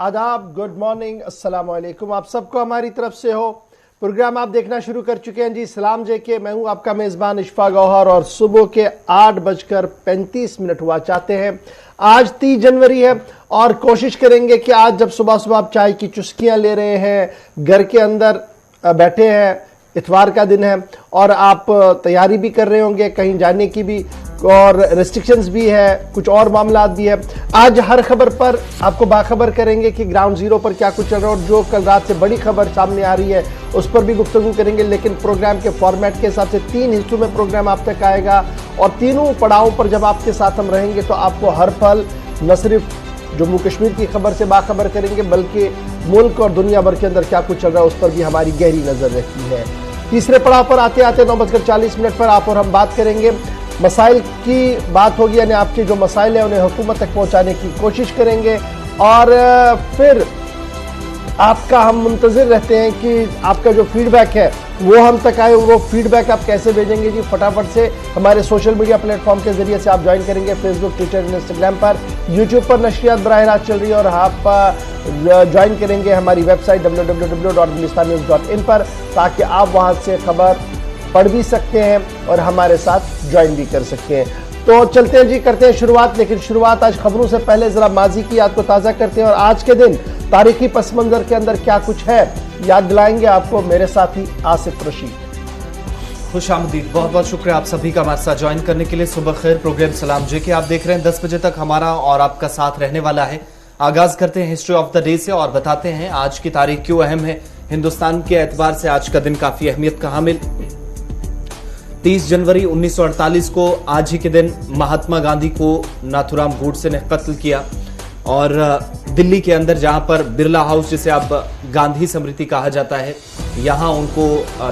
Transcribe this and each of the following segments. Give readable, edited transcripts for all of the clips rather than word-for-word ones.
आदाब, good morning, अस्सलाम वालेकुम। आप सबको हमारी तरफ से हो। प्रोग्राम आप देखना शुरू कर चुके हैं जी। सलाम जेके, मैं हूं आपका मेजबान इशफा गौहर और सुबह के 8:35 हुआ चाहते हैं। आज 30 जनवरी है और कोशिश करेंगे कि आज जब सुबह सुबह आप चाय की चुस्कियां ले रहे हैं, घर के अंदर बैठे हैं, इतवार का दिन है और आप तैयारी भी कर रहे होंगे कहीं जाने की भी, और रेस्ट्रिक्शंस भी है, कुछ और मामला भी है। आज हर खबर पर आपको बाखबर करेंगे कि ग्राउंड जीरो पर क्या कुछ चल रहा है और जो कल रात से बड़ी खबर सामने आ रही है उस पर भी गुफ्तगू करेंगे। लेकिन प्रोग्राम के फॉर्मेट के हिसाब से 3 हिस्सों में प्रोग्राम आप तक आएगा और तीनों पड़ावों पर जब आपके साथ हम रहेंगे तो आपको हर पल न सिर्फ जम्मू कश्मीर की खबर से बाखबर करेंगे बल्कि मुल्क और दुनिया भर के अंदर क्या कुछ चल रहा है उस पर भी हमारी गहरी नजर रहती है। तीसरे पड़ाव पर आते आते 9:40 पर आप और हम बात करेंगे, मसाइल की बात होगी, यानी आपके जो मसाइल हैं उन्हें हुकूमत तक पहुंचाने की कोशिश करेंगे। और फिर आपका हम मुंतज़िर रहते हैं कि आपका जो फीडबैक है वो हम तक आए। वो फीडबैक आप कैसे भेजेंगे जी? फटाफट से हमारे सोशल मीडिया प्लेटफॉर्म के जरिए से आप ज्वाइन करेंगे। फेसबुक, ट्विटर, इंस्टाग्राम पर, यूट्यूब पर नशरियात बराह रास्त चल रही है और आप ज्वाइन करेंगे हमारी वेबसाइट www.gulistannews.in पर, ताकि आप वहां से खबर पढ़ भी सकते हैं और हमारे साथ ज्वाइन भी कर सकते हैं। तो चलते हैं जी, करते हैं शुरुआत। लेकिन शुरुआत आज खबरों से पहले जरा माजी की याद को ताज़ा करते हैं और आज के दिन तारीखी पस मंजर के अंदर क्या कुछ है याद दिलाएंगे आपको मेरे साथी आसिफ रशीद। खुश आमदीद, बहुत बहुत शुक्रिया आप सभी का हमारे साथ ज्वाइन करने के लिए। सुबह खैर, प्रोग्राम सलाम जेके आप देख रहे हैं। 10 बजे तक हमारा और आपका साथ रहने वाला है। आगाज करते हैं हिस्ट्री ऑफ द डे से और बताते हैं आज की तारीख क्यों अहम है। हिंदुस्तान के एतबार से आज का दिन काफी अहमियत का हामिल। 30 जनवरी 1948 को आज ही के दिन महात्मा गांधी को नाथूराम गोडसे ने कत्ल किया और दिल्ली के अंदर जहां पर बिरला हाउस, जिसे अब गांधी स्मृति कहा जाता है, यहां उनको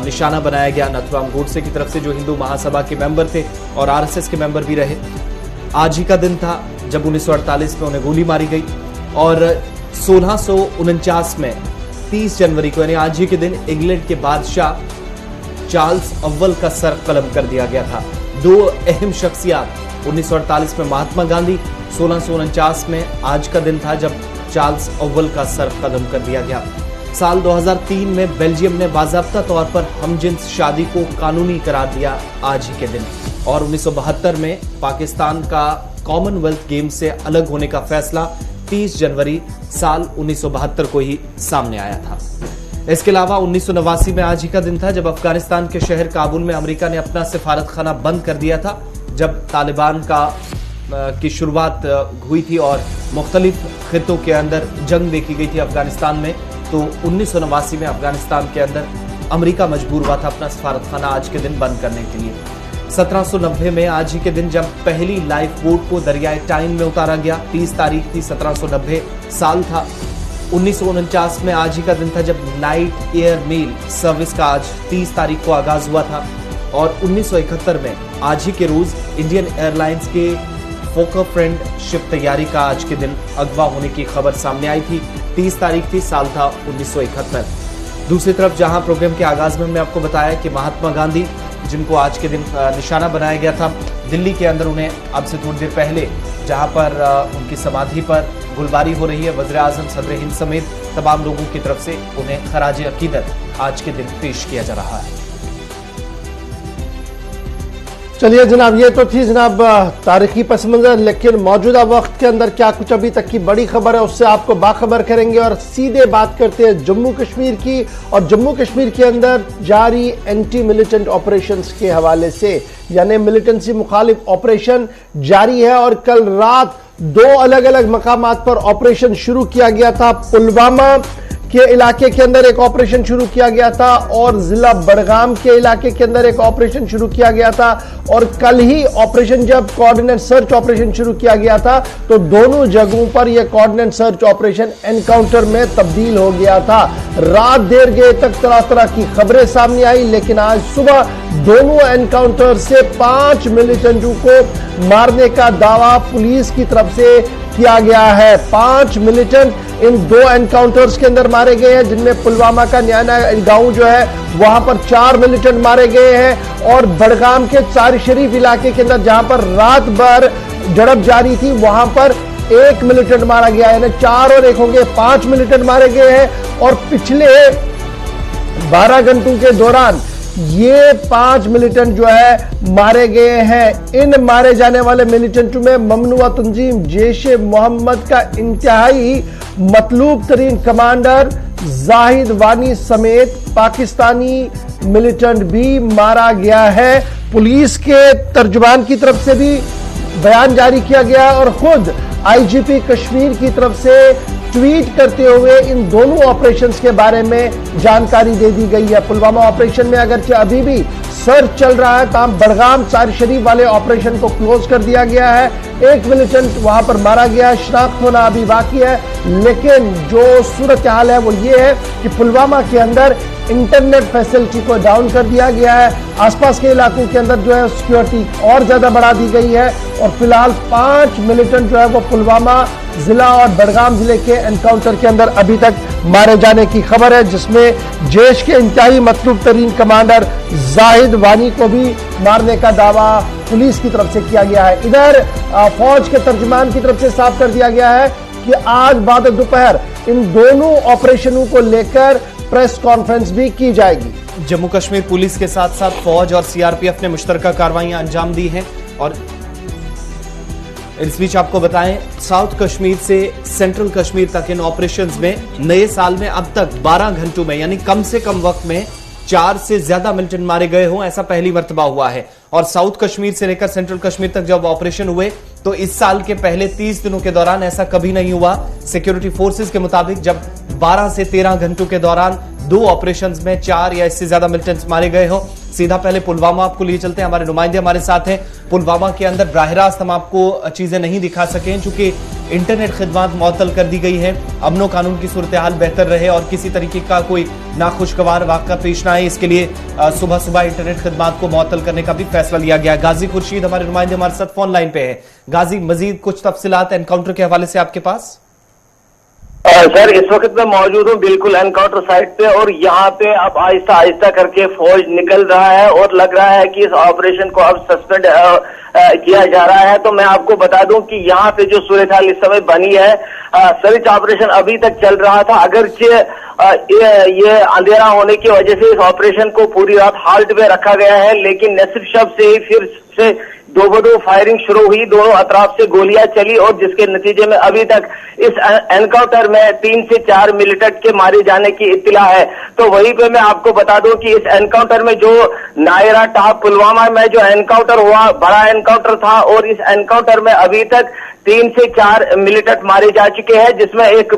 निशाना बनाया गया नाथूराम गोडसे की तरफ से, जो हिंदू महासभा के मेंबर थे और आरएसएस के मेंबर भी रहे। आज ही का दिन था जब 1948 में उन्हें गोली मारी गई और 1649 में 30 जनवरी को यानी आज ही के दिन इंग्लैंड के बादशाह चार्ल्स अव्वल का सर कलम कर दिया गया था। 2 अहम शख्सियत, 1948 में महात्मा गांधी, 1649 में आज का दिन था जब चार्ल्स अव्वल का सर कलम कर दिया गया। साल 2003 में बेल्जियम ने बाज़ाब्ता तौर पर हमजिन्स शादी को कानूनी करार दिया आज ही के दिन। और 1972 में पाकिस्तान का कॉमनवेल्थ गेम से अलग होने का फैसला 30 जनवरी साल 1972 को ही सामने आया था। इसके अलावा 1989 में आज ही का दिन था जब अफगानिस्तान के शहर काबुल में अमेरिका ने अपना सिफारत खाना बंद कर दिया था, जब तालिबान की शुरुआत हुई थी और मुख्तलिफ खित्तों के अंदर जंग देखी गई थी अफगानिस्तान में। तो 1989 में अफगानिस्तान के अंदर अमेरिका मजबूर हुआ था अपना सिफारत खाना आज के दिन बंद करने के लिए। 1790 में आज ही के दिन जब पहली लाइफ बोट को दरियाए टाइन में उतारा गया, 30 तारीख थी, 1790 साल था। 1949 में आज ही का दिन था जब नाइट एयर मेल सर्विस का आज 30 तारीख को आगाज हुआ था। और 1971 में आज ही के रोज इंडियन एयरलाइंस के फोकर फ्रेंड शिप तैयारी का आज के दिन अगवा होने की खबर सामने आई थी। 30 तारीख थी, साल था 1971। दूसरी तरफ जहां प्रोग्राम के आगाज में हमने आपको बताया कि महात्मा गांधी, जिनको आज के दिन निशाना बनाया गया था, दिल्ली के अंदर उन्हें अब से थोड़ी देर पहले जहां पर उनकी समाधि पर गुलबारी हो रही है, वज़ीर आज़म, सदर हिंद समेत तमाम लोगों की तरफ से उन्हें खराज अकीदत आज के दिन पेश किया जा रहा है। चलिए जनाब, ये तो थी जनाब तारीखी पस मंजर, लेकिन मौजूदा वक्त के अंदर क्या कुछ अभी तक की बड़ी खबर है उससे आपको बाखबर करेंगे और सीधे बात करते हैं जम्मू कश्मीर की। और जम्मू कश्मीर के अंदर जारी एंटी मिलिटेंट ऑपरेशंस के हवाले से, यानी मिलिटेंसी मुखालिफ ऑपरेशन जारी है और कल रात 2 अलग अलग मकामात पर ऑपरेशन शुरू किया गया था। पुलवामा के इलाके के अंदर एक ऑपरेशन शुरू किया गया था और जिला बड़गाम के इलाके के अंदर एक ऑपरेशन शुरू किया गया था। और कल ही ऑपरेशन जब कोऑर्डिनेट सर्च ऑपरेशन शुरू किया गया था तो दोनों जगहों पर यह कोऑर्डिनेट सर्च ऑपरेशन एनकाउंटर में तब्दील हो गया था। रात देर गए तक तरह तरह की खबरें सामने आई, लेकिन आज सुबह दोनों एनकाउंटर से 5 मिलिटेंटों को मारने का दावा पुलिस की तरफ से किया गया है। 5 मिलिटेंट इन 2 एनकाउंटर्स के अंदर मारे गए हैं, जिनमें पुलवामा का न्याना गांव जो है वहां पर 4 मिलिटेंट मारे गए हैं और बड़गाम के चार शरीफ इलाके के अंदर जहां पर रात भर झड़प जारी थी वहां पर 1 मिलिटेंट मारा गया है, यानी 4 और 1 हो गए 5 मिलिटेंट मारे गए हैं। और पिछले 12 घंटों के दौरान ये 5 मिलिटेंट जो है मारे गए हैं। इन मारे जाने वाले मिलिटेंटों में ममनुआ तंजीम जैश-ए मोहम्मद का इंतहाई मतलूब तरीन कमांडर जाहिद वानी समेत पाकिस्तानी मिलिटेंट भी मारा गया है। पुलिस के तर्जुमान की तरफ से भी बयान जारी किया गया और खुद आईजीपी कश्मीर की तरफ से ट्वीट करते हुए इन दोनों ऑपरेशंस के बारे में जानकारी दे दी गई है। पुलवामा ऑपरेशन में अगरचे अभी भी सर्च चल रहा है, तमाम बड़गाम चार शरीफ वाले ऑपरेशन को क्लोज कर दिया गया है। 1 मिलिटेंट वहां पर मारा गया, शनाख्त होना अभी बाकी है। लेकिन जो सूरत हाल है वो ये है कि पुलवामा के अंदर इंटरनेट फैसिलिटी को डाउन कर दिया गया है। आसपास के इलाकों के अंदर जो है सिक्योरिटी और ज्यादा बढ़ा दी गई है और फिलहाल 5 मिलिटेंट जो है वो पुलवामा जिला और बड़गाम जिले के एनकाउंटर के अंदर अभी तक मारे जाने की खबर है, जिसमें जैश के इंतहाई मतलूब तरीन कमांडर जाहिद वानी को भी मारने का दावा पुलिस की तरफ से किया गया है। इधर फौज के तर्जुमान की तरफ से साफ कर दिया गया है कि आज बाद दोपहर इन दोनों ऑपरेशनों को लेकर प्रेस कॉन्फ्रेंस भी की जाएगी। जम्मू कश्मीर पुलिस के साथ साथ फौज और सीआरपीएफ ने मुश्तरका कार्रवाइयां अंजाम दी हैं। और इस बीच आपको बताएं, साउथ कश्मीर से सेंट्रल कश्मीर तक इन ऑपरेशंस में नए साल में अब तक 12 घंटों में यानी कम से कम वक्त में 4 से ज्यादा मिलिटेंट मारे गए हों, ऐसा पहली मर्तबा हुआ है। और साउथ कश्मीर से लेकर सेंट्रल कश्मीर तक जब ऑपरेशन हुए तो इस साल के पहले 30 दिनों के दौरान ऐसा कभी नहीं हुआ। सिक्योरिटी फोर्सेस के मुताबिक जब 12 से 13 घंटों के दौरान 2 ऑपरेशंस में 4 या इससे ज्यादा मिलिटेंट्स मारे गए हो। सीधा पहले पुलवामा आपको लिए चलते हैं, हमारे नुमाइंदे हमारे साथ हैं। पुलवामा के अंदर बराह रास्त हम आपको चीजें नहीं दिखा सके चूंकि इंटरनेट खिदमत मुअत्तल कर दी गई है। अमनो कानून की सूरत हाल बेहतर रहे और किसी तरीके का कोई नाखुशगवार वाक़या पेश ना आए, इसके लिए सुबह सुबह इंटरनेट खिदमत को मुअत्तल करने का भी फैसला लिया गया। गाजी खुर्शीद हमारे नुमाइंदे हमारे साथ फोन लाइन पे है। गाजी, मजीद कुछ तफसीलात एनकाउंटर के हवाले से आपके पास? सर, इस वक्त मैं मौजूद हूँ बिल्कुल एनकाउंटर साइट पे और यहाँ पे अब आहिस्ता आहिस्ता करके फौज निकल रहा है और लग रहा है कि इस ऑपरेशन को अब सस्पेंड किया जा रहा है। तो मैं आपको बता दूं कि यहाँ पे जो सूरत हाल इस समय बनी है, सर्च ऑपरेशन अभी तक चल रहा था। अगरचे ये अंधेरा होने की वजह से इस ऑपरेशन को पूरी रात हाल्ट पे रखा गया है, लेकिन नसीब शब से ही फिर से 2 फायरिंग शुरू हुई, दोनों अतराफ से गोलियां चली और जिसके नतीजे में अभी तक इस एनकाउंटर में 3 से 4 मिलिटेंट के मारे जाने की इत्तिला है। तो वहीं पे मैं आपको बता दूं कि इस एनकाउंटर में जो नायरा टाप पुलवामा में जो एनकाउंटर हुआ, बड़ा एनकाउंटर था और इस एनकाउंटर में अभी तक 3 से 4 मिलिटेंट मारे जा चुके हैं, जिसमें एक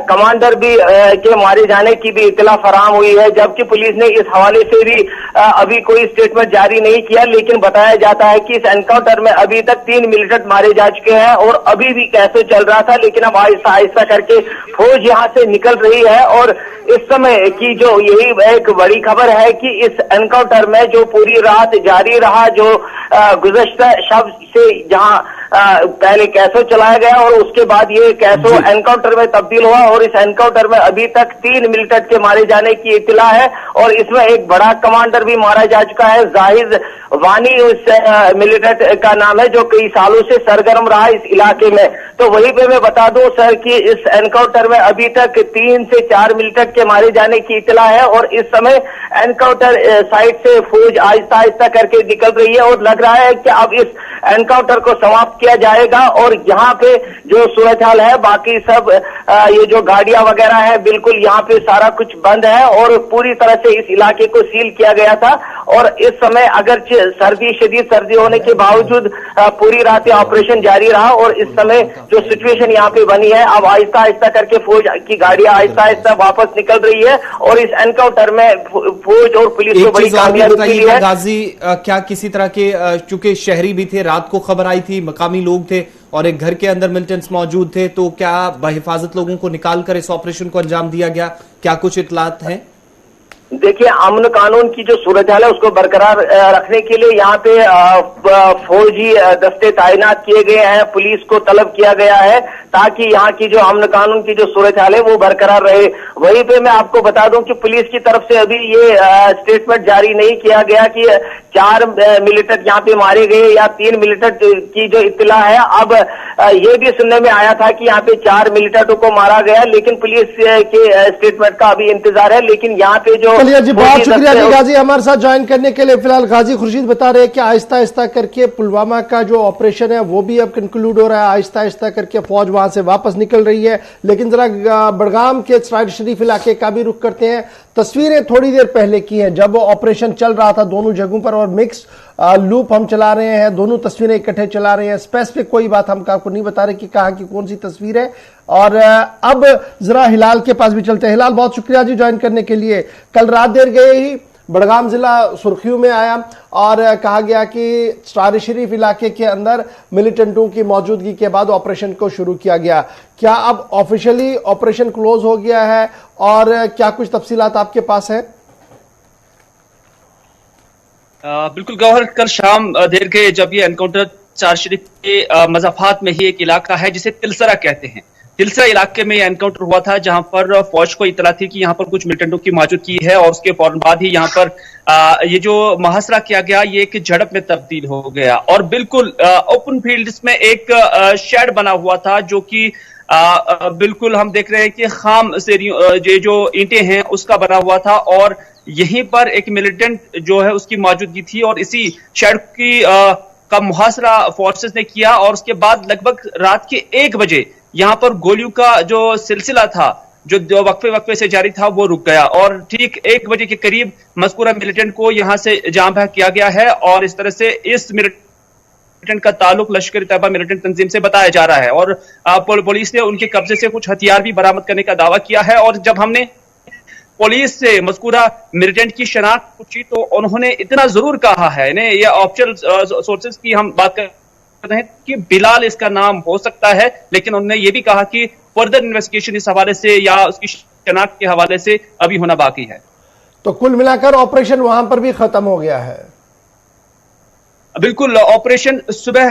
कमांडर भी के मारे जाने की भी इत्तला फराहम हुई है। जबकि पुलिस ने इस हवाले से भी अभी कोई स्टेटमेंट जारी नहीं किया, लेकिन बताया जाता है कि इस एनकाउंटर में अभी तक 3 मिलिटेंट मारे जा चुके हैं और अभी भी कैसे चल रहा था, लेकिन अब आहिस्ता आहिस्ता करके फौज यहां से निकल रही है। और इस समय की जो यही एक बड़ी खबर है कि इस एनकाउंटर में जो पूरी रात जारी रहा, जो गुज़श्ता शब से जहां पहले कैसो चलाया गया और उसके बाद ये कैसो एनकाउंटर में तब्दील हुआ और इस एनकाउंटर में अभी तक 3 मिलिटेंट के मारे जाने की इत्तला है और इसमें एक बड़ा कमांडर भी मारा जा चुका है। जाहिद वानी उस मिलिटेंट का नाम है जो कई सालों से सरगर्म रहा इस इलाके में। तो वहीं पे मैं बता दूं सर कि इस एनकाउंटर में अभी तक 3 से 4 मिलिटेंट के मारे जाने की इत्तला है और इस समय एनकाउंटर साइट से फौज आहिस्ता आहिस्ता करके निकल रही है और लग रहा है कि अब इस एनकाउंटर को समाप्त किया जाएगा। और यहाँ पे जो सूरत हाल है, बाकी सब ये जो गाड़ियां वगैरह है, बिल्कुल यहाँ पे सारा कुछ बंद है और पूरी तरह से इस इलाके को सील किया गया था। और इस समय अगर शदीद सर्दी होने के बावजूद पूरी रात ऑपरेशन जारी रहा और इस समय जो सिचुएशन यहाँ पे बनी है, अब आहिस्ता आहिस्ता करके फौज की गाड़ियां आहिस्ता आहिस्ता वापस निकल रही है और इस एनकाउंटर में फौज और पुलिस को बड़ी कामयाबी मिली है। गाजी, क्या किसी तरह के, चूंकि शहरी भी थे, रात को खबर आई थी, मकामी लोग थे और एक घर के अंदर मिलिटेंट्स मौजूद थे, तो क्या बहिफाजत लोगों को निकाल कर इस ऑपरेशन को अंजाम दिया गया? क्या कुछ इतलात हैं? देखिए, अमन कानून की जो सूरत हाल है उसको बरकरार रखने के लिए यहाँ पे फौजी दस्ते तैनात किए गए हैं, पुलिस को तलब किया गया है ताकि यहाँ की जो अमन कानून की जो सूरत हाल है वो बरकरार रहे। वहीं पे मैं आपको बता दूं कि पुलिस की तरफ से अभी ये स्टेटमेंट जारी नहीं किया गया कि 4 मिलिटेंट यहाँ पे मारे गए या 3 मिलिटेंट की जो इत्तला है। अब ये भी सुनने में आया था कि यहाँ पे 4 मिलिटेंटों को मारा गया, लेकिन पुलिस के स्टेटमेंट का अभी इंतजार है। लेकिन यहाँ पे जो चलिए जी, बहुत शुक्रिया जी गाजी हमारे साथ ज्वाइन करने के लिए। फिलहाल गाजी खुर्शीद बता रहे हैं कि आहिस्ता आहिस्ता करके पुलवामा का जो ऑपरेशन है वो भी अब कंक्लूड हो रहा है, आहिस्ता आहिस्ता करके फौज वहां से वापस निकल रही है। लेकिन जरा बड़गाम के सराय शरीफ इलाके का भी रुख करते हैं। तस्वीरें थोड़ी देर पहले की हैं जब ऑपरेशन चल रहा था दोनों जगहों पर, और मिक्स लूप हम चला रहे हैं, दोनों तस्वीरें इकट्ठे चला रहे हैं। स्पेसिफिक कोई बात हम आपको नहीं बता रहे कि कहां की कौन सी तस्वीर है। और अब जरा हिलाल के पास भी चलते हैं। हिलाल, बहुत शुक्रिया जी ज्वाइन करने के लिए। कल रात देर गए ही बड़गाम जिला सुर्खियों में आया और कहा गया कि सराय शरीफ इलाके के अंदर मिलिटेंटों की मौजूदगी के बाद ऑपरेशन को शुरू किया गया। क्या अब ऑफिशियली ऑपरेशन क्लोज हो गया है और क्या कुछ तफसीलात आपके पास है? बिल्कुल गौहर, कल शाम देर गए जब ये एनकाउंटर सराय शरीफ के मज़ाफात में ही एक इलाका है जिसे तिलसरा कहते हैं। तिलसरा इलाके में ये एनकाउंटर हुआ था जहां पर फौज को इतला थी कि यहां पर कुछ मिलिटेंटों की मौजूदगी है और उसके फौरन बाद ही यहां पर ये जो मुहासरा किया गया ये एक झड़प में तब्दील हो गया। और बिल्कुल ओपन फील्ड्स में एक शेड बना हुआ था जो कि बिल्कुल हम देख रहे हैं कि खाम से ये जो ईंटें हैं उसका बना हुआ था और यहीं पर एक मिलिटेंट जो है उसकी मौजूदगी थी और इसी शेड की का मुहासरा फोर्सेस ने किया। और उसके बाद लगभग रात के 1 बजे यहां पर गोलियों का जो सिलसिला था जो वक्फे से जारी था वो रुक गया और ठीक 1 बजे के करीब मज़कूरा मिलिटेंट को यहां से जाम बहक किया गया है। और इस तरह से इस मिलिटेंट का ताल्लुक लश्कर तैयबा मिलिटेंट तंजीम से बताया जा रहा है और पुलिस ने उनके कब्जे से कुछ हथियार भी बरामद करने का दावा किया है। और जब हमने पुलिस से मज़कूरा मिलिटेंट की शनाख्त पूछी तो उन्होंने इतना जरूर कहा है, ये ऑफिशियल सोर्सेज की हम बात कर रहे हैं कि बिलाल इसका नाम हो सकता है, लेकिन उन्होंने ये भी कहा कि फर्दर इन्वेस्टिगेशन इस हवाले से या उसकी शनाख्त के हवाले से अभी होना बाकी है। तो कुल मिलाकर ऑपरेशन वहां पर भी खत्म हो गया है? बिल्कुल, ऑपरेशन सुबह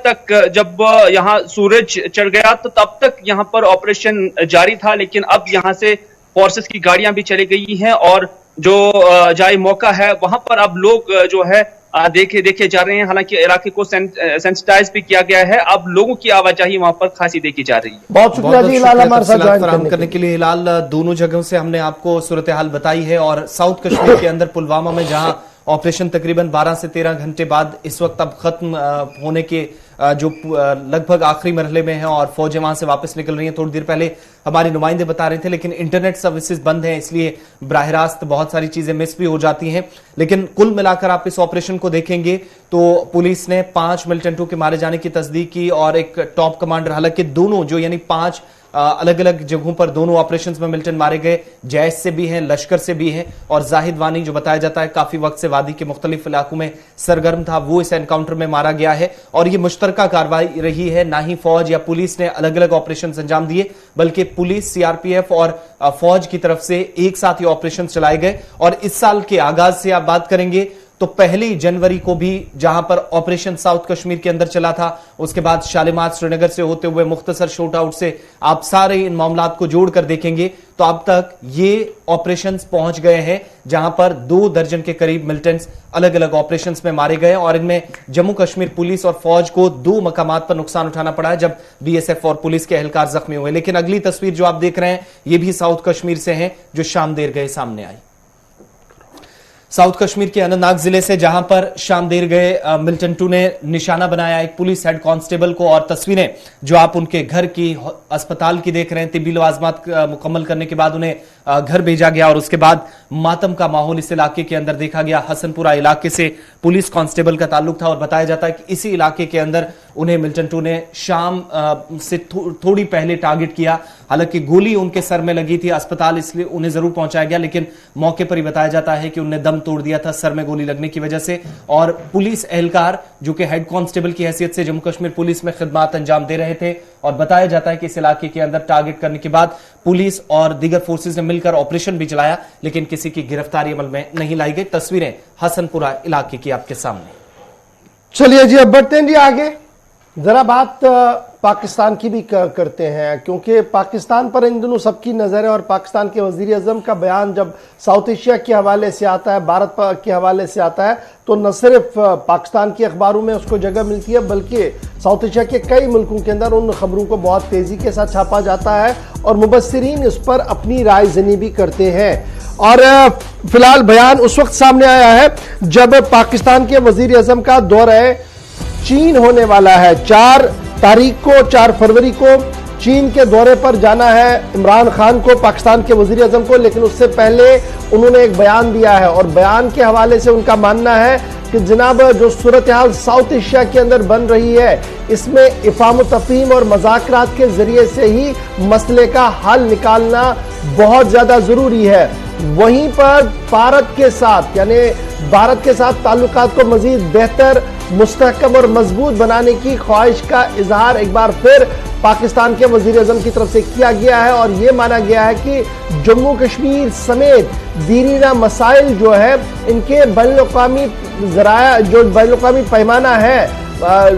तक जब यहाँ सूरज चढ़ गया तो तब तक यहाँ पर ऑपरेशन जारी था, लेकिन अब यहाँ से फोर्सेस की गाड़ियां भी चली गई हैं और जो जाए मौका है वहां पर अब लोग जो है देखे जा रहे हैं। हालांकि इलाके को सेंसिटाइज भी किया गया है, अब लोगों की आवाजाही वहां पर खासी देखी जा रही है। बहुत शुक्रिया जी हिलाल हमारे साथ ज्वाइन करने के लिए। हिलाल, दोनों जगहों से हमने आपको सूरत हाल बताई है और साउथ कश्मीर के अंदर पुलवामा में जहां ऑपरेशन तकरीबन 12 से 13 घंटे बाद इस वक्त अब खत्म होने के जो लगभग आखिरी मरहले में है और फौजें वहां से वापस निकल रही हैं। थोड़ी देर पहले हमारे नुमाइंदे बता रहे थे, लेकिन इंटरनेट सर्विसेज बंद हैं, इसलिए बराह रास्त बहुत सारी चीजें मिस भी हो जाती हैं। लेकिन कुल मिलाकर आप इस ऑपरेशन को देखेंगे तो पुलिस ने 5 मिलिटेंटों के मारे जाने की तस्दीक की और एक टॉप कमांडर, हालांकि दोनों जो यानी 5 अलग अलग जगहों पर दोनों ऑपरेशंस में मिलिटेंट मारे गए, जैश से भी हैं, लश्कर से भी हैं और जाहिद वानी जो बताया जाता है काफी वक्त से वादी के मुख्तलिफ इलाकों में सरगर्म था, वो इस एनकाउंटर में मारा गया है। और ये मुश्तरका कार्रवाई रही है, ना ही फौज या पुलिस ने अलग अलग ऑपरेशन अंजाम दिए, बल्कि पुलिस, सीआरपीएफ और फौज की तरफ से एक साथ ये ऑपरेशन चलाए गए। और इस साल के आगाज से आप बात करेंगे तो 1 जनवरी को भी जहां पर ऑपरेशन साउथ कश्मीर के अंदर चला था, उसके बाद शालिमार श्रीनगर से होते हुए मुख्तसर शूट आउट से आप सारे इन मामलात को जोड़कर देखेंगे तो अब तक ये ऑपरेशंस पहुंच गए हैं जहां पर 2 दर्जन के करीब मिलिटेंट्स अलग अलग ऑपरेशंस में मारे गए और इनमें जम्मू कश्मीर पुलिस और फौज को 2 मकामात पर नुकसान उठाना पड़ा है जब बीएसएफ और पुलिस के एहलकार जख्मी हुए। लेकिन अगली तस्वीर जो आप देख रहे हैं ये भी साउथ कश्मीर से है, जो शाम देर गए सामने आई। साउथ कश्मीर के अनंतनाग जिले से जहां पर शाम देर गए मिलिटेंटों ने निशाना बनाया एक पुलिस हेड कांस्टेबल को और तस्वीरें जो आप उनके घर की, अस्पताल की देख रहे हैं। तिब्बी लवाजमात मुकम्मल करने के बाद उन्हें घर भेजा गया और उसके बाद मातम का माहौल इस इलाके के अंदर देखा गया। हसनपुरा इलाके से पुलिस कांस्टेबल का ताल्लुक था और बताया जाता है कि इसी इलाके के अंदर उन्हें मिलिटेंटों ने शाम से थोड़ी पहले टारगेट किया। हालांकि गोली उनके सर में लगी थी, अस्पताल इसलिए उन्हें जरूर पहुंचाया गया, लेकिन मौके पर ही बताया जाता है कि उन्हें दम तोड़ दिया था सर में गोली लगने की वजह से। और पुलिस एहलकार जो कि हेड कांस्टेबल की हैसियत से जम्मू कश्मीर पुलिस में खिदमत अंजाम दे रहे थे, और बताया जाता है कि इस इलाके के अंदर टारगेट करने के बाद पुलिस और दीगर फोर्सेज ने मिलकर ऑपरेशन भी चलाया, लेकिन किसी की गिरफ्तारी अमल में नहीं लाई गई। तस्वीरें हसनपुरा इलाके की आपके सामने। चलिए जी, अब बढ़ते हैं जी आगे। जरा बात पाकिस्तान की भी करते हैं, क्योंकि पाकिस्तान पर इन दिनों सबकी नजर है। और पाकिस्तान के वजीर आजम का बयान जब साउथ एशिया के हवाले से आता है, भारत के हवाले से आता है, तो न सिर्फ पाकिस्तान के अखबारों में उसको जगह मिलती है, बल्कि साउथ एशिया के कई मुल्कों के अंदर उन खबरों को बहुत तेजी के साथ छापा जाता है और मुबस्सिरीन इस पर अपनी राय ज़नी भी करते हैं। और फिलहाल बयान उस वक्त सामने आया है जब पाकिस्तान के वजीर आजम का दौरा चीन होने वाला है। 4 फरवरी को चीन के दौरे पर जाना है इमरान खान को, पाकिस्तान के वजीर आजम को। लेकिन उससे पहले उन्होंने एक बयान दिया है और बयान के हवाले से उनका मानना है कि जनाब जो सूरत हाल साउथ एशिया के अंदर बन रही है, इसमें इफ़ाम तफ़हीम और मज़ाकरात के जरिए से ही मसले का हल निकालना बहुत ज्यादा जरूरी है। वहीं पर भारत के साथ, यानी भारत के साथ ताल्लुकात को मजीद बेहतर, मुस्तहकम और मजबूत बनाने की ख्वाहिश का इजहार एक बार फिर पाकिस्तान के वजीर आजम की तरफ से किया गया है। और यह माना गया है कि जम्मू कश्मीर समेत दीरीना मसाइल जो है, इनके बैनुल-अक़वामी ज़राया, जो बैनुल-अक़वामी पैमाना है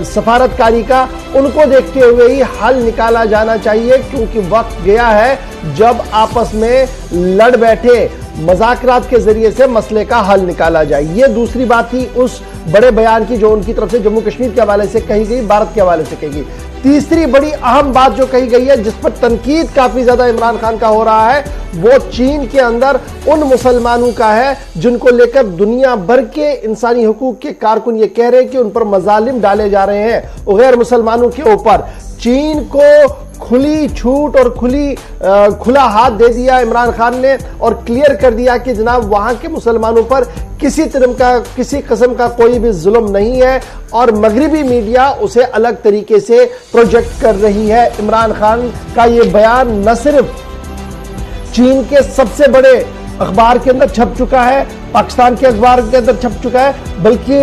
सफारतकारी का, उनको देखते हुए ही हल निकाला जाना चाहिए। क्योंकि वक्त गया है जब आपस में लड़ बैठे, मज़ाकरात के जरिए से मसले का हल निकाला जाए। ये दूसरी बात थी उस बड़े बयान की जो उनकी तरफ से जम्मू कश्मीर के हवाले से कही गई, भारत के हवाले से कही गई। तीसरी बड़ी अहम बात जो कही गई है, जिस पर तनकीद काफी ज्यादा इमरान खान का हो रहा है, वो चीन के अंदर उन मुसलमानों का है जिनको लेकर दुनिया भर के इंसानी हुकूक के कारकुन ये कह रहे हैं कि उन पर मजालिम डाले जा रहे हैं गैर मुसलमानों के ऊपर। चीन को खुली छूट और खुला हाथ दे दिया इमरान खान ने और क्लियर कर दिया कि जनाब वहां के मुसलमानों पर किसी किस्म का कोई भी जुल्म नहीं है। और मगरिबी मीडिया उसे अलग तरीके से प्रोजेक्ट कर रही है। इमरान खान का यह बयान न सिर्फ चीन के सबसे बड़े अखबार के अंदर छप चुका है, पाकिस्तान के अखबार के अंदर छप चुका है, बल्कि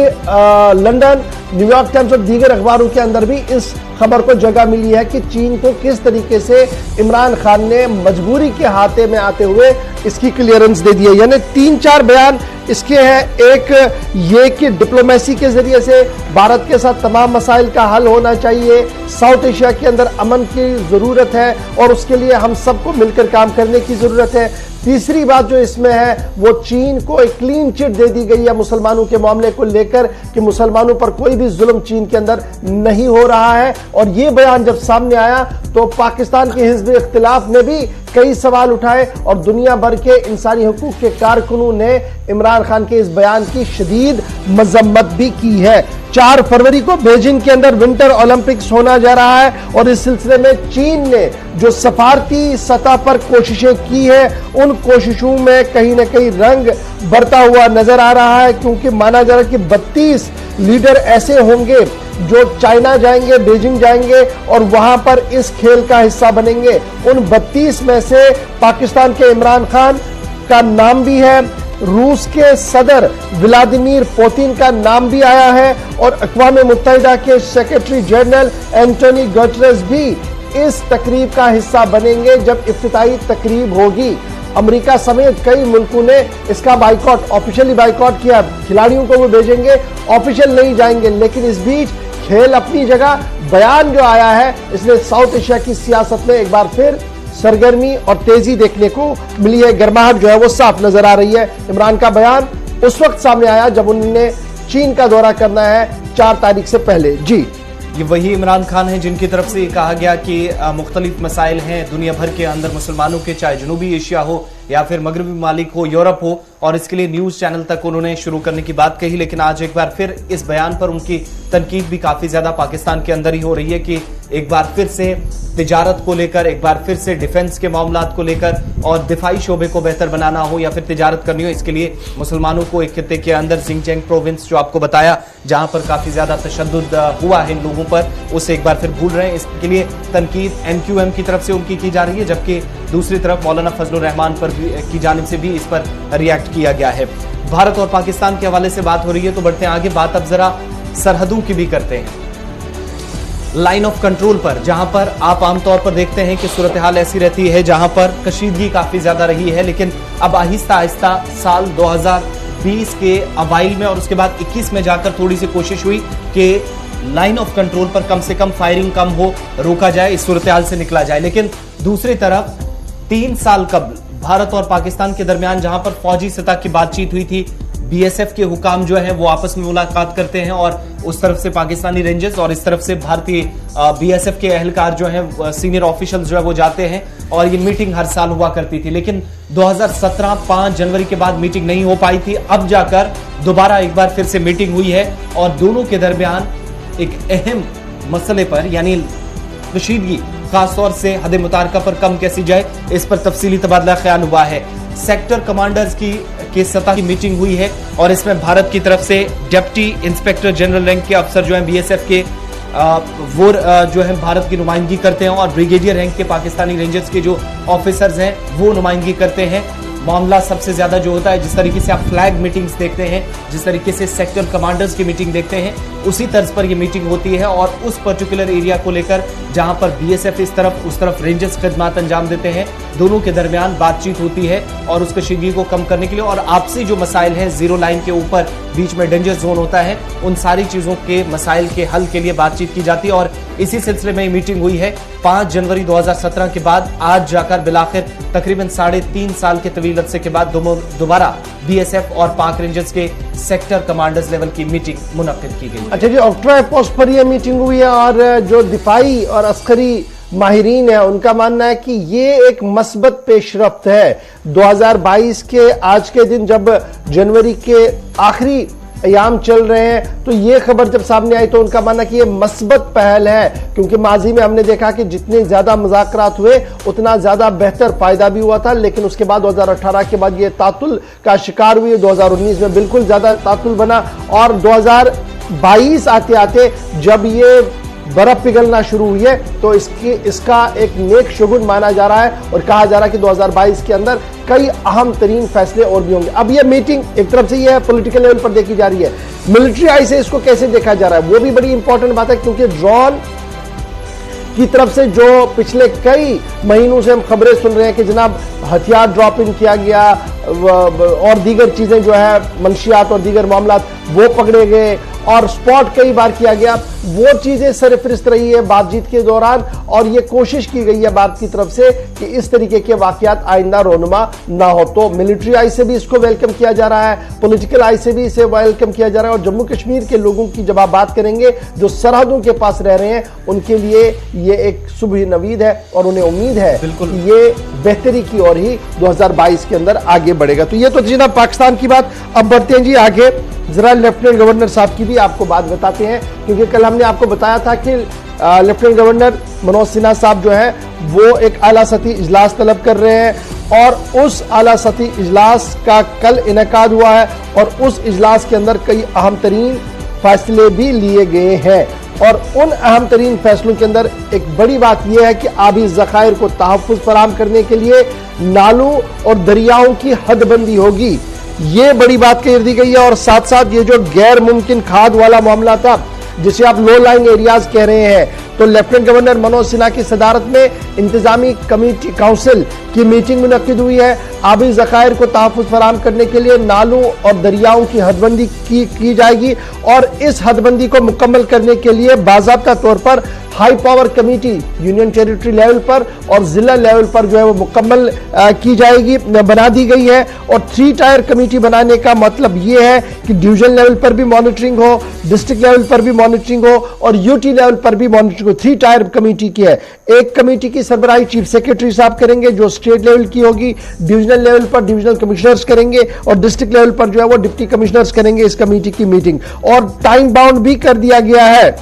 लंदन, न्यूयॉर्क टाइम्स और दीगर अखबारों के अंदर भी इस खबर को जगह मिली है कि चीन को किस तरीके से इमरान खान ने मजबूरी के हाथे में आते हुए इसकी क्लियरेंस दे दी है। यानी 3-4 बयान इसके हैं। एक ये कि डिप्लोमेसी के जरिए से भारत के साथ तमाम मसाइल का हल होना चाहिए, साउथ एशिया के अंदर अमन की जरूरत है और उसके लिए हम सबको मिलकर काम करने की जरूरत है। तीसरी बात जो इसमें है वो चीन को एक क्लीन चिट दे दी गई है मुसलमानों के मामले को लेकर कि मुसलमानों पर कोई भी जुल्म चीन के अंदर नहीं हो रहा है। और ये बयान जब सामने आया तो पाकिस्तान के हिज़्ब इख्तिलाफ ने भी कई सवाल उठाए और दुनिया भर के इंसानी हुकूक के कारकुनों ने इमरान खान के इस बयान की शदीद मजम्मत भी की है। 4 फरवरी को बीजिंग के अंदर विंटर ओलंपिक्स होना जा रहा है और इस सिलसिले में चीन ने जो सफारती सतह पर कोशिशें की है, उन कोशिशों में कहीं ना कहीं रंग भरता हुआ नजर आ रहा है। क्योंकि माना जा रहा है कि 32 लीडर ऐसे होंगे जो चाइना जाएंगे, बीजिंग जाएंगे और वहां पर इस खेल का हिस्सा बनेंगे। उन 32 में से पाकिस्तान के इमरान खान का नाम भी है, रूस के सदर व्लादिमीर पुतिन का नाम भी आया है और अक़वाम मुत्तहिदा के सेक्रेटरी जनरल एंटोनी गुटेरेस भी इस तकरीब का हिस्सा बनेंगे जब इफ्तिताही तकरीब होगी। अमेरिका समेत कई मुल्कों ने इसका बाइकॉट, ऑफिशियली बाइकॉट किया। खिलाड़ियों को वो भेजेंगे, ऑफिशियल नहीं जाएंगे। लेकिन इस बीच खेल अपनी जगह, बयान जो आया है इसने साउथ एशिया की सियासत में एक बार फिर सरगर्मी और तेजी देखने को मिली है। गर्माहट जो है वो साफ नजर आ रही है। इमरान का बयान उस वक्त सामने आया जब उन्होंने चीन का दौरा करना है 4 तारीख से पहले। जी, ये वही इमरान खान हैं जिनकी तरफ से कहा गया कि मुख्तलिफ मसाइल हैं दुनिया भर के अंदर मुसलमानों के, चाहे जनूबी एशिया हो या फिर मगरबी ममालिक हो, यूरोप हो, और इसके लिए न्यूज चैनल तक उन्होंने शुरू करने की बात कही। लेकिन आज एक बार फिर इस बयान पर उनकी तनकीद भी काफी ज्यादा पाकिस्तान के अंदर ही हो रही है कि एक बार फिर से तिजारत को लेकर, एक बार फिर से डिफेंस के मामलात को लेकर और दिफाई शोबे को बेहतर बनाना हो या फिर तिजारत करनी हो, इसके लिए मुसलमानों को एक खित्ते के अंदर जिंगजेंग प्रोविंस जो आपको बताया जहां पर काफी ज्यादा तशद्दुद हुआ है इन लोगों पर, उसे एक बार फिर भूल रहे हैं। इसके लिए तनकीद MQM की तरफ से उनकी की जा रही है, जबकि दूसरी तरफ मौलाना फजलुर रहमान पर की जानिब से भी इस पर रिएक्ट किया गया है। भारत और पाकिस्तान के हवाले से बात हो रही है, तो बढ़ते हैं आगे। बात अब जरा सरहदों की भी करते हैं, लाइन ऑफ कंट्रोल पर, जहां पर आप आमतौर पर देखते हैं कि सूरत हाल ऐसी रहती है जहां पर कशीदगी काफी ज्यादा रही है, लेकिन अब आहिस्ता आहिस्ता साल 2020 के अवाइल में और उसके बाद 21 में जाकर थोड़ी सी कोशिश हुई कि लाइन ऑफ कंट्रोल पर कम से कम फायरिंग कम हो, रोका जाए, इस सूरत हाल से निकला जाए। लेकिन दूसरी तरफ 3 साल कबल भारत और पाकिस्तान के दरमियान जहां पर फौजी सतह की बातचीत हुई थी, बीएसएफ के हुकाम जो है वो आपस में मुलाकात करते हैं और उस तरफ से पाकिस्तानी रेंजर्स और इस तरफ से भारतीय बीएसएफ के अहलकार जो हैं, सीनियर ऑफिशियल्स जो है वो जाते हैं और ये मीटिंग हर साल हुआ करती थी। लेकिन 2017 5 जनवरी के बाद मीटिंग नहीं हो पाई थी। अब जाकर दोबारा एक बार फिर से मीटिंग हुई है और दोनों के दरमियान एक अहम मसले पर यानी कशीदगी, खासतौर से हद मुतारका पर कम कैसी जाए, इस पर तफसीली तबादला ख्याल हुआ है। सेक्टर कमांडर्स की सतह की मीटिंग हुई है और इसमें भारत की तरफ से डिप्टी इंस्पेक्टर जनरल रैंक के अफसर जो हैं बीएसएफ के वो जो है भारत की नुमाइंदगी करते हैं और ब्रिगेडियर रैंक के पाकिस्तानी रेंजर्स के जो ऑफिसर्स हैं वो नुमाइंदगी करते हैं। मामला सबसे ज्यादा जो होता है, जिस तरीके से आप फ्लैग मीटिंग्स देखते हैं, जिस तरीके से सेक्टर कमांडर्स की मीटिंग देखते हैं, उसी तर्ज पर यह मीटिंग होती है और उस पर्टिकुलर एरिया को लेकर जहां पर बीएसएफ इस तरफ उस तरफ रेंजर्स खिदमत अंजाम देते हैं, दोनों के दरमियान बातचीत होती है और उस कशीदगी को कम करने के लिए और आपसी जो मसाइल हैं, जीरो लाइन के ऊपर बीच में डेंजर जोन होता है, उन सारी चीजों के मसाइल के हल के लिए बातचीत की जाती है और इसी सिलसिले में मीटिंग हुई है 5 जनवरी 2017 के बाद आज जाकर बिलाखिर तकरीबन 3.5 साल के तवील अरसे के बाद दोबारा बीएसएफ और पाक रेंजर्स के सेक्टर कमांडर्स लेवल की मीटिंग मुनक्किद की गई। अच्छा जी, ऑक्ट्रा पोस्ट पर यह मीटिंग हुई है और जो दिफाई और अस्करी माहिरीन है उनका मानना है कि ये एक मस्बत पेशरफ्त है। 2022 के आज के दिन जब जनवरी के आखिरी अयाम चल रहे हैं तो ये खबर जब सामने आई तो उनका मानना कि ये मस्बत पहल है, क्योंकि माजी में हमने देखा कि जितने ज्यादा मुज़ाकरात हुए उतना ज्यादा बेहतर फायदा भी हुआ था, लेकिन उसके बाद 2018 के बाद ये तातुल का शिकार हुई। 2019 में बिल्कुल ज्यादा तातुल बना और 2022 आते आते जब ये बर्फ पिघलना शुरू हुई है तो इसका एक नेक शुगुन माना जा रहा है और कहा जा रहा है कि 2022 के अंदर कई अहम तरीन फैसले और भी होंगे। अब ये मीटिंग एक तरफ से ये पॉलिटिकल लेवल पर देखी जा रही है, मिलिट्री आई से इसको कैसे देखा जा रहा है वो भी बड़ी इंपॉर्टेंट बात है, क्योंकि ड्रोन की तरफ से जो पिछले कई महीनों से हम खबरें सुन रहे हैं कि जनाब हथियार ड्रॉप इन किया गया और दीगर चीजें जो है मंशियात और दीगर मामलात वो पकड़े गए और स्पॉट कई बार किया गया, वो चीजें सरफरिस्त रही है बातचीत के दौरान और ये कोशिश की गई है भारत की तरफ से कि इस तरीके के वाकयात आइंदा रोनुमा ना हो। तो मिलिट्री आई से भी इसको वेलकम किया जा रहा है, पॉलिटिकल आई से भी इसे वेलकम किया जा रहा है और जम्मू कश्मीर के लोगों की जब आप बात करेंगे जो सरहदों के पास रह रहे हैं उनके लिए ये एक सुबह नवीद है और उन्हें उम्मीद है कि ये बेहतरी की ओर ही 2022 के अंदर आगे बढ़ेगा। तो ये तो जी ना पाकिस्तान की बात। अब बढ़ते हैं जी आगे, जरा लेफ्टिनेंट गवर्नर साहब की भी आपको बात बताते हैं, क्योंकि कल हमने आपको बताया था कि लेफ्टिनेंट गवर्नर मनोज सिन्हा साहब जो है वो एक आला सतही इजलास तलब कर रहे हैं और उस आला सतही इजलास का कल इनेकाद हुआ है और उस इजलास के अंदर कई अहम तरीन फैसले भी लिए गए हैं और उन अहम तरीन फैसलों के अंदर एक बड़ी बात यह है कि आबी ज़खायर को तहफ़्फ़ुज़ फराहम करने के लिए नालों और दरियाओं की हदबंदी होगी, ये बड़ी बात कह दी गई है। और साथ साथ ये जो गैर मुमकिन खाद वाला मामला था जिसे आप लो लाइन एरियाज कह रहे हैं, तो लेफ्टिनेंट गवर्नर मनोज सिन्हा की सदारत में इंतजामी कमेटी काउंसिल की मीटिंग मुनक्किद हुई है। आबी ज़खायर को तहफ़्फ़ुज़ फराहम करने के लिए नालों और दरियाओं की हदबंदी की जाएगी और इस हदबंदी को मुकम्मल करने के लिए बाज़ाब्ता तौर पर high power committee union territory level पर और जिला लेवल पर जो है वो मुकम्मल की जाएगी, बना दी गई है। और 3 टायर कमेटी बनाने का मतलब ये है कि डिवीजन लेवल पर भी मॉनिटरिंग हो, डिस्ट्रिक्ट लेवल पर भी मॉनिटरिंग हो और यूटी लेवल पर भी मॉनिटरिंग हो। 3 टायर कमेटी की है। एक कमेटी की सरबराही चीफ सेक्रेटरी साहब करेंगे जो स्टेट लेवल की होगी, डिविजनल लेवल पर डिविजनल कमिश्नर्स करेंगे और डिस्ट्रिक्ट लेवल पर जो है वो डिप्टी कमिश्नर्स करेंगे इस कमेटी की मीटिंग। और टाइम बाउंड भी कर दिया गया है।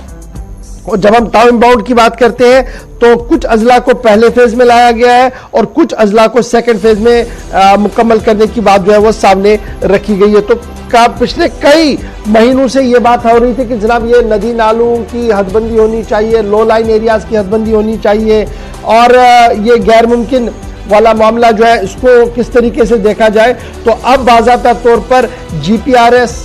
और जब हम टाइम बाउंड की बात करते हैं तो कुछ अजला को पहले फेज में लाया गया है और कुछ अजला को सेकंड फेज में मुकम्मल करने की बात जो है वो सामने रखी गई है। तो पिछले कई महीनों से ये बात हो रही थी कि जनाब ये नदी नालों की हदबंदी होनी चाहिए, लो लाइन एरियाज की हदबंदी होनी चाहिए और ये गैर मुमकिन वाला मामला जो है इसको किस तरीके से देखा जाए, तो अब बाज़ाब्ता तौर पर GPRS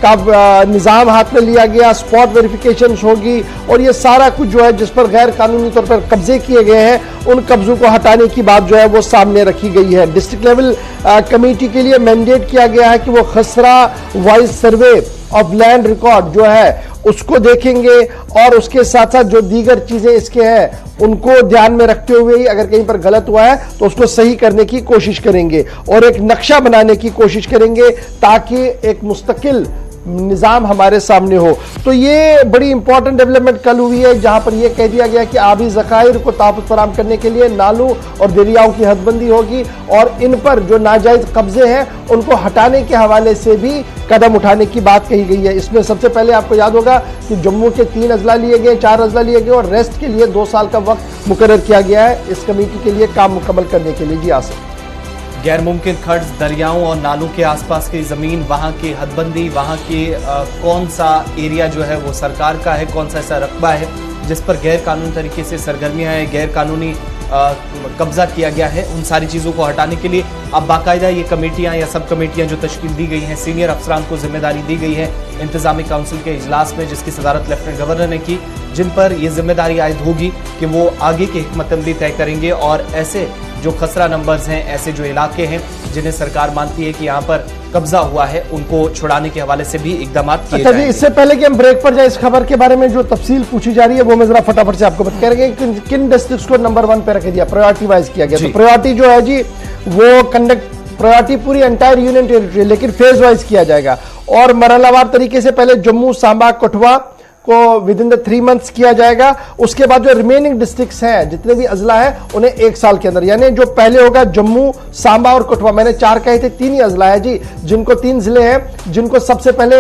का निज़ाम हाथ में लिया गया, स्पॉट वेरिफिकेशन होगी और ये सारा कुछ जो है जिस पर गैर कानूनी तौर पर कब्जे किए गए हैं उन कब्जों को हटाने की बात जो है वो सामने रखी गई है। डिस्ट्रिक्ट लेवल कमेटी के लिए मैंडेट किया गया है कि वो खसरा wise survey of land record जो है उसको देखेंगे और उसके साथ साथ जो दीगर चीजें इसके हैं उनको ध्यान में रखते हुए ही अगर कहीं पर गलत हुआ है तो उसको सही करने की कोशिश करेंगे और एक नक्शा बनाने की कोशिश करेंगे ताकि एक मुस्तकिल निजाम हमारे सामने हो। तो ये बड़ी इंपॉर्टेंट डेवलपमेंट कल हुई है जहां पर यह कह दिया गया कि आबी ज़खायर को तहफ़्फ़ुज़ फराहम करने के लिए नालों और दरियाओं की हदबंदी होगी और इन पर जो नाजायज कब्जे हैं उनको हटाने के हवाले से भी कदम उठाने की बात कही गई है। इसमें सबसे पहले आपको याद होगा कि जम्मू के 3 अजला लिए गए, 4 अजला लिए गए और रेस्ट के लिए 2 साल का वक्त मुकर्रर किया गया है इस कमेटी के लिए काम मुकम्मल करने के लिए। जी आसिफ, गैर मुमकिन खर्च दरियाओं और नालों के आसपास की जमीन, वहां की हदबंदी, वहां की कौन सा एरिया जो है वो सरकार का है, कौन सा ऐसा रकबा है जिस पर गैर कानूनी तरीके से सरगर्मियां हैं, गैर कानूनी कब्जा किया गया है, उन सारी चीजों को हटाने के लिए अब बाकायदा ये कमेटियां या सब कमेटियां जो तश्कील दी गई हैं, सीनियर अफसरान को जिम्मेदारी दी गई है इंतजामी काउंसिल के इजलास में जिसकी सदारत लेफ्टिनेंट गवर्नर ने की, जिन पर यह जिम्मेदारी आयद होगी कि वो आगे की हिकमत अमली तय करेंगे और ऐसे जो खसरा नंबर्स हैं, ऐसे जो इलाके हैं जिन्हें सरकार मानती है कि यहाँ पर कब्जा हुआ है उनको छुड़ाने के हवाले से भी इकदाम किए जाएंगे। इससे पहले कि हम ब्रेक पर जाए, इस खबर के बारे में जो तफसील पूछी जा रही है वो मैं जरा फटाफट से आपको बता रहे हैं किन डिस्ट्रिक्ट्स को नंबर 1 पे रख दिया, प्रायोरिटी वाइज किया गया। तो प्रायोरिटी जो है जी वो प्रायोरिटी पूरी एंटायर यूनियन टेरिटरी लेकिन फेज वाइज किया जाएगा और मरहलावार तरीके से पहले जम्मू, सांबा, कठुआ को विद इन द 3 मंथ्स किया जाएगा। उसके बाद जो रिमेनिंग डिस्ट्रिक्ट्स हैं जितने भी अजला है उन्हें 1 साल के अंदर, यानी जो पहले होगा जम्मू, सांबा और कठुआ, मैंने 4 कहे थे, 3 ही अजला है जी जिनको 3 जिले हैं जिनको सबसे पहले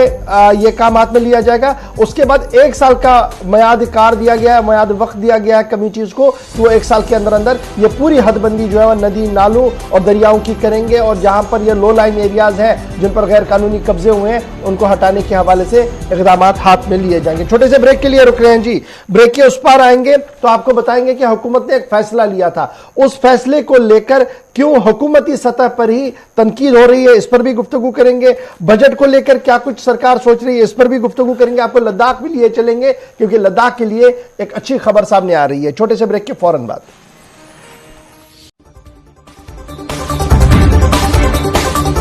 ये काम हाथ में लिया जाएगा। उसके बाद 1 साल का मयाद कार दिया गया है, मयाद वक्त दिया गया है कमेटीज को कि वो 1 साल के अंदर अंदर ये पूरी हदबंदी जो है वह नदी, नालों और दरियाओं की करेंगे और जहां पर ये लो लाइन एरियाज हैं जिन पर गैर कानूनी कब्जे हुए हैं उनको हटाने के हवाले से इकदाम हाथ में लिए जाएंगे। छोटे से ब्रेक के लिए रुक रहे हैं जी, ब्रेक के उस पार आएंगे तो आपको बताएंगे कि हुकूमत ने एक फैसला लिया था, उस फैसले को लेकर क्यों हुकूमती सतह पर ही तनकीद हो रही है इस पर भी गुफ्तगू करेंगे। बजट को लेकर क्या कुछ सरकार सोच रही है इस पर भी गुफ्तगू करेंगे। आपको लद्दाख भी लिए चलेंगे क्योंकि लद्दाख के लिए एक अच्छी खबर सामने आ रही है। छोटे से ब्रेक के फौरन बाद